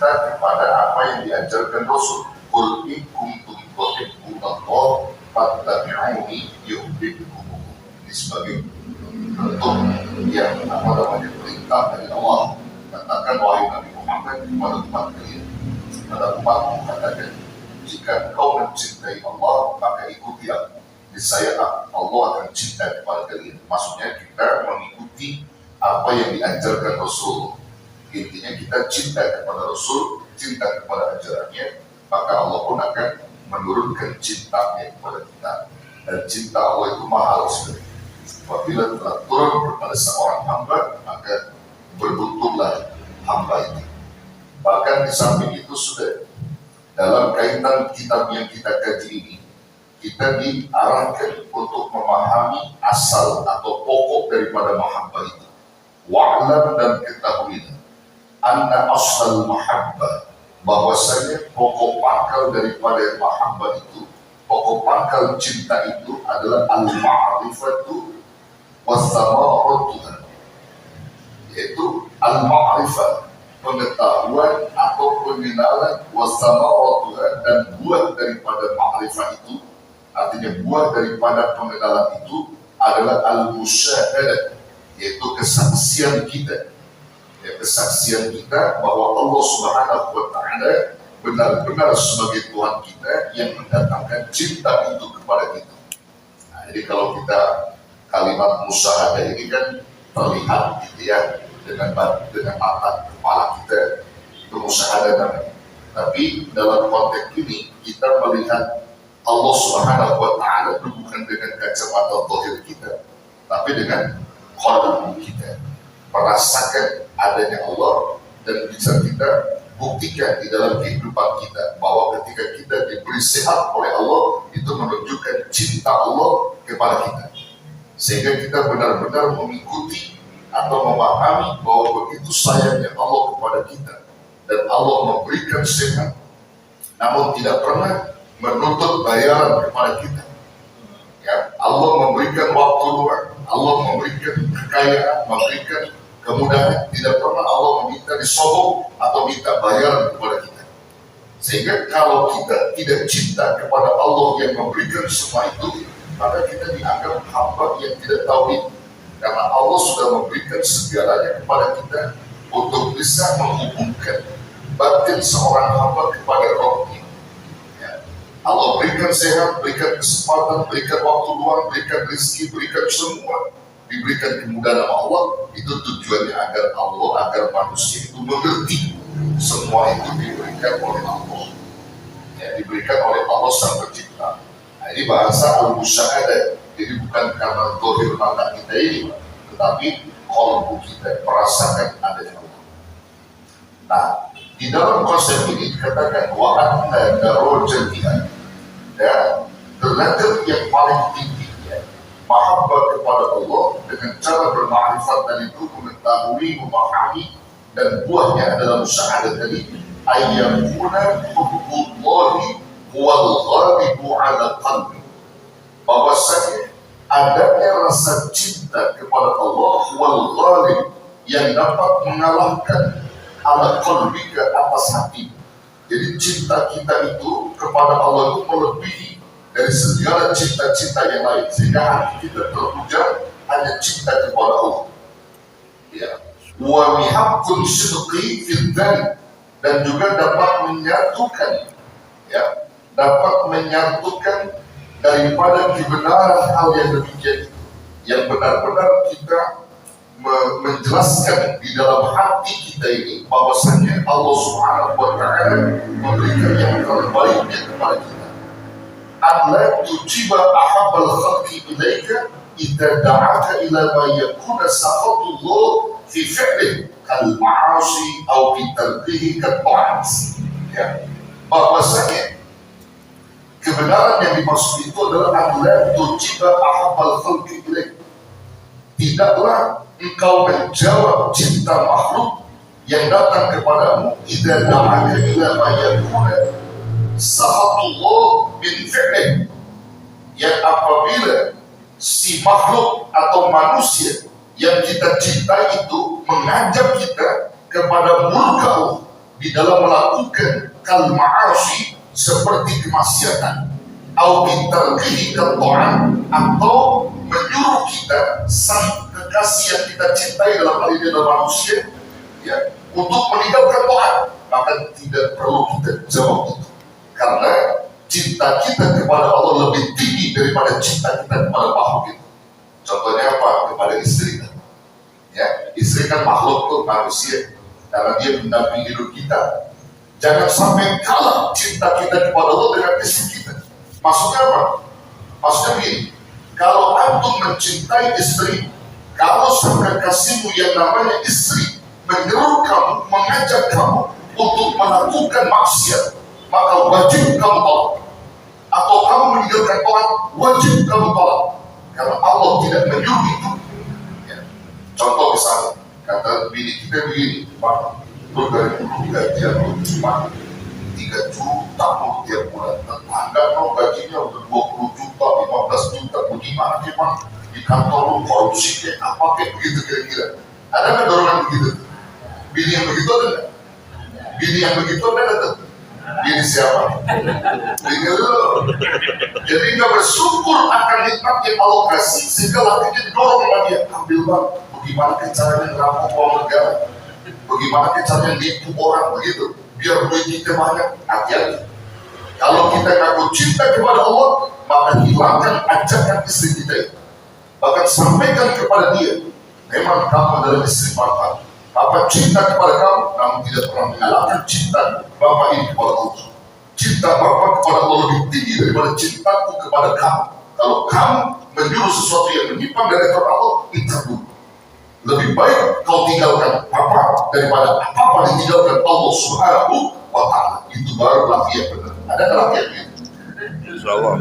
cinta kepada apa yang diajarkan Rasul. Qul in kuntum tuhibbunallah fattabi'uni yuhibbukumullah. Ini sebagai bentuk yang perintah dari Allah. Katakan wahai Nabi Muhammad kepada umat kalian, pada umat katakan, jika kau mencintai Allah maka ikuti aku. Niscaya Allah akan cinta kepada kalian. Maksudnya kita mengikuti apa yang diajarkan Rasul. Intinya kita cinta kepada Rasul, cinta kepada ajarannya, maka Allah pun akan menurunkan cintanya kepada kita. Dan cinta Allah itu mahal sekali. Apabila telah turun kepada seorang hamba, maka berbuntutlah hamba itu. Bahkan di samping itu sudah dalam kaitan kitab yang kita kaji ini, kita diarahkan untuk memahami asal atau pokok daripada mahabbah itu. Wa'lam, dan ketahuilah anna asal mahabbah, bahwasanya pokok pangkal daripada mahabbah itu, pokok pangkal cinta itu adalah al-ma'rifatu was-samaratuha, yaitu al-ma'rifah, pengetahuan atau pengenalan, was-samaratuha, dan buah daripada ma'rifah itu, artinya buah daripada pengenalan itu adalah al-musyahadah, yaitu kesaksian kita. Ya, kesaksian kita bahwa Allah Subhanahu wa Ta'ala benar-benar sebagai Tuhan kita yang mendatangkan cinta itu kepada kita. Nah, jadi kalau kita kalimat musyahadah ini kan terlihat gitu ya, dengan mata kepala kita, itu musyahadah namanya. Tapi dalam konteks ini kita melihat Allah Subhanahu wa Ta'ala bukan dengan kacamata zahir kita, tapi dengan qalbu kita, merasakan adanya Allah, dan bisa kita buktikan di dalam kehidupan kita bahwa ketika kita diberi sehat oleh Allah, itu menunjukkan cinta Allah kepada kita, sehingga kita benar-benar mengikuti atau memahami bahwa begitu sayangnya Allah kepada kita, dan Allah memberikan sehat namun tidak pernah menuntut bayaran kepada kita. Ya, Allah memberikan waktu luang, Allah memberikan kekayaan, memberikan kemudahan, tidak pernah Allah meminta disogok atau minta bayaran kepada kita. Sehingga kalau kita tidak cinta kepada Allah yang memberikan semua itu, maka kita dianggap hamba yang tidak tauhid. Karena Allah sudah memberikan segalanya kepada kita untuk bisa menghubungkan batin seorang hamba kepada Rabbnya. Allah berikan sehat, berikan kesempatan, berikan waktu luang, berikan rezeki, berikan semua, diberikan kemudahan sama Allah. Itu tujuannya agar manusia itu mengerti semua itu diberikan oleh Allah, ya, diberikan oleh Allah Sang Pencipta. Nah, ini bahasa al-musyahadah. Jadi bukan karena zahir mata kita ini, tetapi qalbu kita merasakan adanya Allah. Nah, di dalam konsep ini dikatakan wa anna darajatiha, dan derajat yang paling tingginya mahabbah kepada Allah dengan cara bermakrifat dan itu mengetahui, memahami, dan buahnya adalah musyahadah tadi, ayyakuna hubbullahi huwal ghalibu ala qalbi, bahwasanya adanya rasa cinta kepada Allah huwal ghalib, yang dapat mengalahkan ala qalbika, atas hati. Jadi cinta kita itu kepada Allah itu melebihi dari segala cinta-cinta yang lain, sehingga hati kita terpuja hanya cinta kepada Allah. Ya. Wa mihaqqun sidqi fil dzalik, dan juga dapat menyatukan, ya, dapat menyatukan daripada kebenaran hal yang demikian, yang benar-benar kita menjelaskan di dalam hati kita ini bahwasanya Allah Subhanahu wa Ta'ala memberikan yang terbaiknya kepada kita. Allah tujiba ahabbal khalqi ilaika idza da'aka ila ma yakuna sakhatullah fi fi'lihi kal ma'asi aw fi tarkihi kat ta'at. Ya, bahwasanya kebenaran yang dimaksud itu adalah Allah tujiba ahabbal khalqi ilaika, tidaklah engkau menjawab cinta makhluk yang datang kepadamu idza da'aka ila ma yakuna sakhatullah min fi'lihi, yang apabila si makhluk atau manusia yang kita cintai itu mengajak kita kepada murka Allah, di dalam melakukan kal-ma'asi seperti kemaksiatan, atau bitarkihi ta'at, atau menyuruh kita sang kekasih yang kita cintai dalam hal ini adalah manusia, ya, untuk meninggalkan taat, maka tidak perlu kita jawab itu, karena cinta kita kepada Allah lebih tinggi daripada cinta kita kepada makhluk itu. Contohnya apa? Kepada istri kan, ya, istri kan makhluk tuh manusia, karena dia mendampingi hidup kita. Jangan sampai kalah cinta kita kepada Allah dengan istri kita. Maksudnya apa? Maksudnya begini, kalau antum mencintai istri, kalau sang kekasihmu yang namanya istri menyuruh kamu, mengajak kamu untuk melakukan maksiat, maka wajib kamu tolak. Atau kamu meninggalkan taat, wajib kamu tolak, karena Allah tidak menyuruh itu. Ya. Contoh misalnya, kata bini kita begini, Pak, lu dari dulu gajian lu cuma 3 juta lu tiap bulan, tetangga lu gajinya udah 20 juta, 15 juta, bagaimana sih Pak? Di kantor lu korupsi kayak apa kayak begitu kira-kira. Ada nggak dorongan begitu? Bini yang begitu ada nggak? Bini yang begitu ada nggak? Bini siapa? Bini lu. Jadi nggak bersyukur akan nikmat yang Allah kasih, sehingga lakinya didorong sama dia, ambil Bang, bagaimana caranya ngerampok uang negara, bagaimana caranya nipu orang begitu, biar duit kita banyak. Hati-hati. Kalau kita ngaku cinta kepada Allah, maka hilangkan ajakan istri kita itu. Bahkan sampaikan kepada dia, memang kamu adalah istri Bapak. Bapak cinta kepada kamu, namun tidak pernah mengalahkan cinta Bapak ini kepada Allah. Cinta Bapak kepada Allah lebih tinggi daripada cintaku kepada kamu. Kalau kamu menyuruh sesuatu yang menyimpang dari Allah, itu dulu. Lebih baik kau tinggalkan Bapak daripada apa-apa ditinggalkan Allah Subhanahu wa Ta'ala. Itu baru laki yang benar. Ada laki yang benar? Insya Allah.